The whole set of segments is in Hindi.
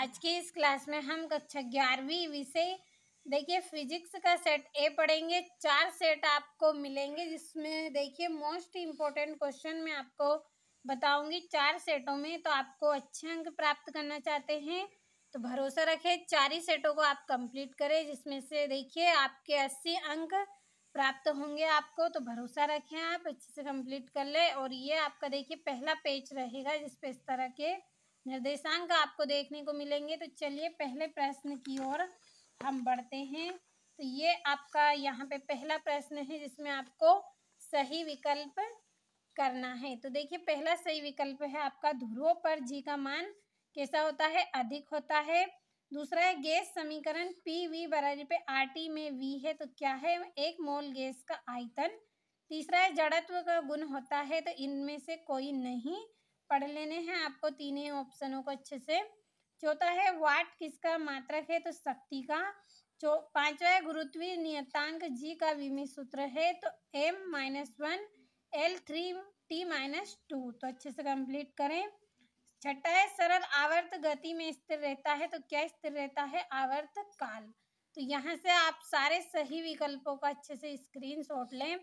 आज की इस क्लास में हम कक्षा 11वीं विषय देखिए फिजिक्स का सेट ए पढ़ेंगे। 4 सेट आपको मिलेंगे जिसमें देखिए मोस्ट इम्पोर्टेंट क्वेश्चन मैं आपको बताऊंगी 4 सेटों में। तो आपको अच्छे अंक प्राप्त करना चाहते हैं तो भरोसा रखें, 4 ही सेटों को आप कंप्लीट करें, जिसमें से देखिए आपके 80 अंक प्राप्त होंगे आपको। तो भरोसा रखें, आप अच्छे से कंप्लीट कर ले। और ये आपका देखिए पहला पेज रहेगा जिसपे इस तरह के निर्देशांक आपको देखने को मिलेंगे। तो चलिए पहले प्रश्न की ओर हम बढ़ते हैं। तो ये आपका यहाँ पे पहला प्रश्न है जिसमें आपको सही विकल्प करना है। तो देखिए पहला सही विकल्प है आपका, ध्रुवों पर जी का मान कैसा होता है, अधिक होता है। दूसरा है गैस समीकरण पी वी बराबर पे आर टी में वी है तो क्या है, 1 मोल गैस का आयतन। तीसरा है जड़त्व का गुण होता है, तो इनमें से कोई नहीं, पढ़ लेने हैं आपको तीनों ऑप्शनों को अच्छे से। चौथा है वाट किसका मात्रक है, तो शक्ति का। पांचवा है गुरुत्वीय नियतांक जी का विमीय सूत्र है, तो m-1 L3t-2। तो अच्छे से कंप्लीट करें। छठा है सरल आवर्त गति में स्थिर रहता है, तो क्या स्थिर रहता है, आवर्त काल। तो यहाँ से आप सारे सही विकल्पों का अच्छे से स्क्रीनशॉट लें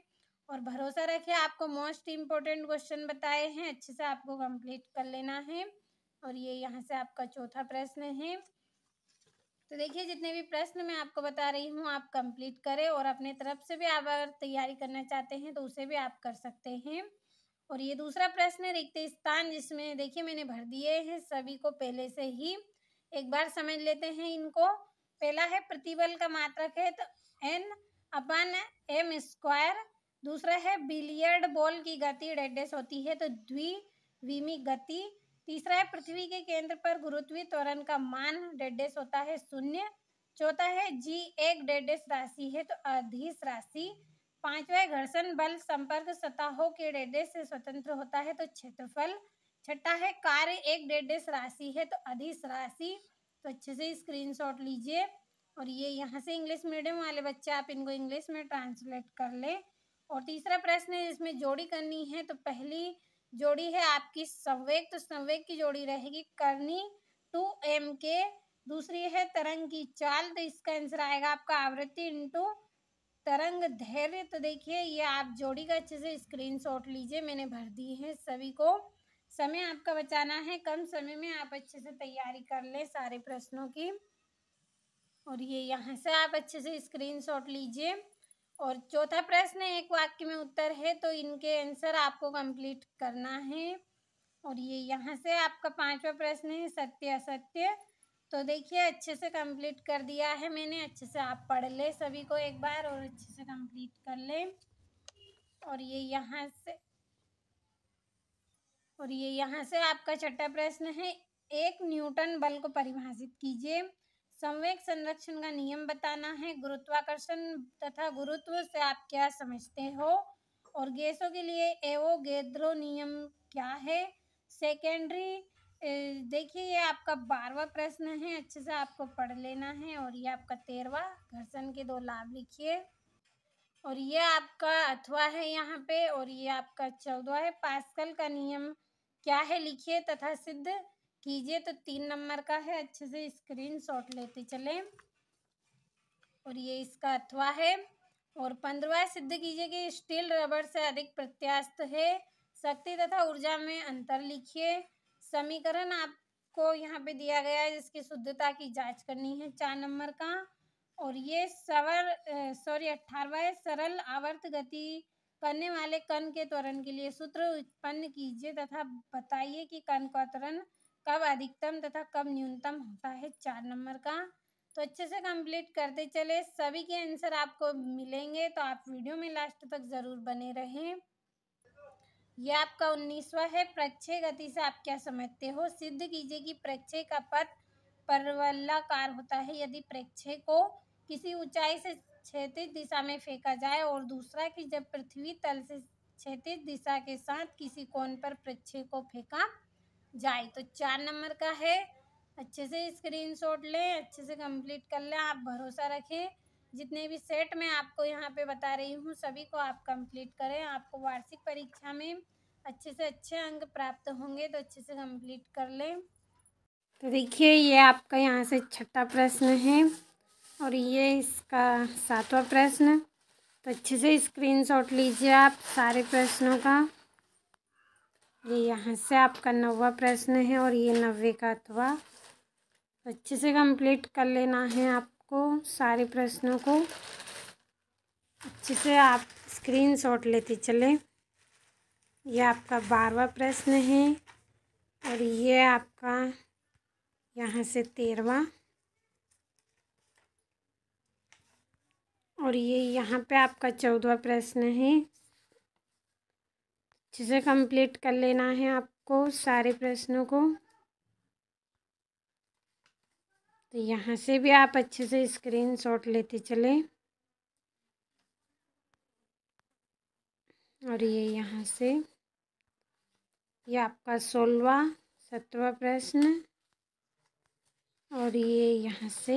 और भरोसा रखिए, आपको मोस्ट इम्पोर्टेंट क्वेश्चन बताए हैं, अच्छे से आपको कंप्लीट कर लेना है। और ये यहाँ से आपका चौथा प्रश्न है। तो देखिए जितने भी प्रश्न मैं आपको बता रही हूँ आप कंप्लीट करें, और अपने तरफ से भी आप अगर तैयारी करना चाहते हैं तो उसे भी आप कर सकते हैं। और ये दूसरा प्रश्न रिक्त स्थान, जिसमें देखिए मैंने भर दिए हैं सभी को पहले से ही, एक बार समझ लेते हैं इनको। पहला है प्रतिबल का मात्रक है, तो N/m²। दूसरा है बिलियर्ड बॉल की गति डेडेस होती है, तो द्विविमीय गति। तीसरा है पृथ्वी के केंद्र पर गुरुत्वीय त्वरण का मान डेडेस होता है 0। चौथा है जी एक डेडेस राशि है, तो अदिश राशि। पांचवा है घर्षण बल संपर्क सतहों के डेडेस से स्वतंत्र होता है, तो क्षेत्रफल। छठा है कार्य एक डेडेस राशि है, तो अदिश राशि। तो अच्छे से स्क्रीनशॉट लीजिए। और ये यहाँ से इंग्लिश मीडियम वाले बच्चे आप इनको इंग्लिश में ट्रांसलेट कर ले। और तीसरा प्रश्न है जिसमें जोड़ी करनी है, तो पहली जोड़ी है आपकी संवेग, तो संवेग की जोड़ी रहेगी करनी 2m के। दूसरी है तरंग की चाल, तो इसका आंसर आएगा आपका आवृत्ति इंटू तरंग धैर्य। तो देखिए ये आप जोड़ी का अच्छे से स्क्रीनशॉट लीजिए, मैंने भर दी है सभी को। समय आपका बचाना है, कम समय में आप अच्छे से तैयारी कर ले सारे प्रश्नों की। और ये यहाँ से आप अच्छे से स्क्रीनशॉट लीजिए। और चौथा प्रश्न एक वाक्य में उत्तर है, तो इनके आंसर आपको कंप्लीट करना है। और ये यहाँ से आपका पांचवा प्रश्न है सत्य असत्य। तो देखिए अच्छे से कंप्लीट कर दिया है मैंने, अच्छे से आप पढ़ ले सभी को एक बार और अच्छे से कंप्लीट कर ले। और ये यहाँ से आपका छठा प्रश्न है, 1 न्यूटन बल को परिभाषित कीजिए। संवेग संरक्षण का नियम बताना है। गुरुत्वाकर्षण तथा गुरुत्व से आप क्या समझते हो। और गैसों के लिए एवोगैड्रो नियम क्या है। सेकेंडरी देखिए ये आपका 12वां प्रश्न है, अच्छे से आपको पढ़ लेना है। और ये आपका 13वां, घर्षण के 2 लाभ लिखिए। और ये आपका अथवा है यहाँ पे। और ये आपका 14वां है, पास्कल का नियम क्या है लिखिए तथा सिद्ध कीजिए। तो 3 नंबर का है, अच्छे से स्क्रीनशॉट लेते चलें। और ये इसका अथवा है। और 15वां सिद्ध कीजिए कि स्टील रबर से अधिक प्रत्यास्थ है। शक्ति तथा ऊर्जा में अंतर लिखिए। समीकरण आपको यहाँ पे दिया गया है जिसकी शुद्धता की जांच करनी है, 4 नंबर का। और ये 18वां है, सरल आवर्त गति करने वाले कण के त्वरण के लिए सूत्र उत्पन्न कीजिए तथा बताइए कि कण का त्वरण कब अधिकतम तथा कब न्यूनतम होता है, 4 नंबर का। तो अच्छे से कंप्लीट करते चले, सभी के आंसर आपको मिलेंगे, तो आप वीडियो में लास्ट तक जरूर बने रहें। यह आपका 19वां है, प्रक्षेप गति से आप क्या समझते हो। सिद्ध कीजिए कि प्रक्षेप का पथ परवलयाकार होता है यदि प्रक्षेप को किसी ऊंचाई से क्षैतिज दिशा में फेंका जाए, और दूसरा कि जब पृथ्वी तल से क्षैतिज दिशा के साथ किसी कोण पर प्रक्षेप को फेंका जाए। तो 4 नंबर का है, अच्छे से स्क्रीनशॉट लें, अच्छे से कंप्लीट कर लें। आप भरोसा रखें, जितने भी सेट मैं आपको यहाँ पे बता रही हूँ सभी को आप कंप्लीट करें, आपको वार्षिक परीक्षा में अच्छे से अच्छे अंक प्राप्त होंगे। तो अच्छे से कंप्लीट कर लें। तो देखिए ये आपका यहाँ से छठा प्रश्न है और ये इसका 7वां प्रश्न। तो अच्छे से स्क्रीनशॉट लीजिए आप सारे प्रश्नों का। ये यहाँ से आपका 9वां प्रश्न है और ये 90 का अथवा। तो अच्छे से कंप्लीट कर लेना है आपको सारे प्रश्नों को। अच्छे से आप स्क्रीनशॉट लेते चले। ये आपका 12वां प्रश्न है और ये आपका यहाँ से 13वां और ये यहाँ पे आपका 14वां प्रश्न है। अच्छे से कंप्लीट कर लेना है आपको सारे प्रश्नों को। तो यहाँ से भी आप अच्छे से स्क्रीनशॉट लेते चले और ये यहाँ से ये आपका 16वां 17वां प्रश्न और ये यहाँ से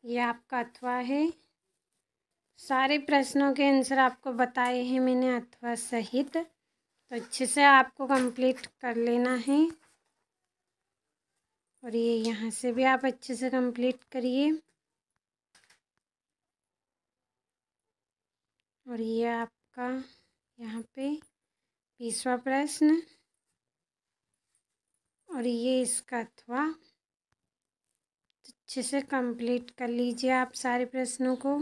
ये आपका अथवा है। सारे प्रश्नों के आंसर आपको बताए हैं मैंने अथवा सहित। तो अच्छे से आपको कंप्लीट कर लेना है और ये यहाँ से भी आप अच्छे से कंप्लीट करिए। और ये आपका यहाँ पे 20वां प्रश्न और ये इसका अथवा। अच्छे से कंप्लीट कर लीजिए आप सारे प्रश्नों को।